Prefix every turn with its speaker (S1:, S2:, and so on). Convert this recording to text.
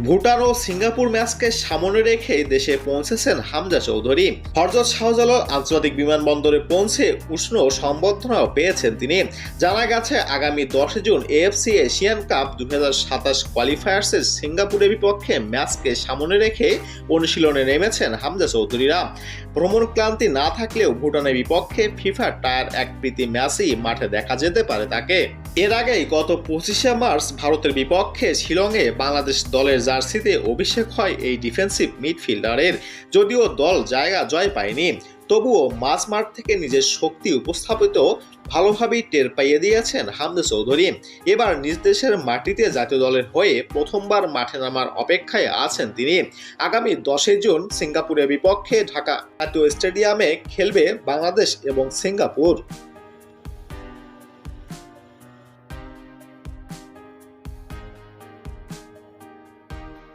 S1: ভুটান ও Singapore ম্যাচকে সামনে রেখে দেশে পৌঁছেছেন হামজা চৌধুরী। হযরত শাহজালাল আন্তর্জাতিক বিমানবন্দরে পৌঁছে উষ্ণ সম্বর্ধনাও পেয়েছেন তিনি। জানা গেছে, আগামী 10 জুন এএফসি এশিয়ান কাপ 2027 কোয়ালিফায়ার্সের সিঙ্গাপুরের বিপক্ষে ম্যাচকে সামনে রেখে অনুশীলনে নেমেছেন হামজা চৌধুরীরা। ভ্রমণ ক্লান্তি না থাকলেও ভুটানের বিপক্ষে ফিফা টায়ার 1 প্রীতি ম্যাচেই মাঠে দেখা যেতে পারে তাকে। এর আগেই গত 25শে মার্চ ভারতের বিপক্ষে শিলংয়ে বাংলাদেশ দলের জার্সিতে অভিষেক হয় এই ডিফেন্সিভ মিডফিল্ডারের। যদিও দল জায়গা জয় পায়নি, তবুও মাঝ মাঠ থেকে নিজের শক্তি উপস্থাপিত ভালোভাবেই টের পাইয়ে দিয়েছেন হামজা চৌধুরী। এবার নিজ দেশের মাটিতে জাতীয় দলের হয়ে প্রথমবার মাঠে নামার অপেক্ষায় আছেন তিনি। আগামী 10 জুন সিঙ্গাপুরের বিপক্ষে ঢাকা জাতীয় স্টেডিয়ামে খেলবে বাংলাদেশ এবং সিঙ্গাপুর।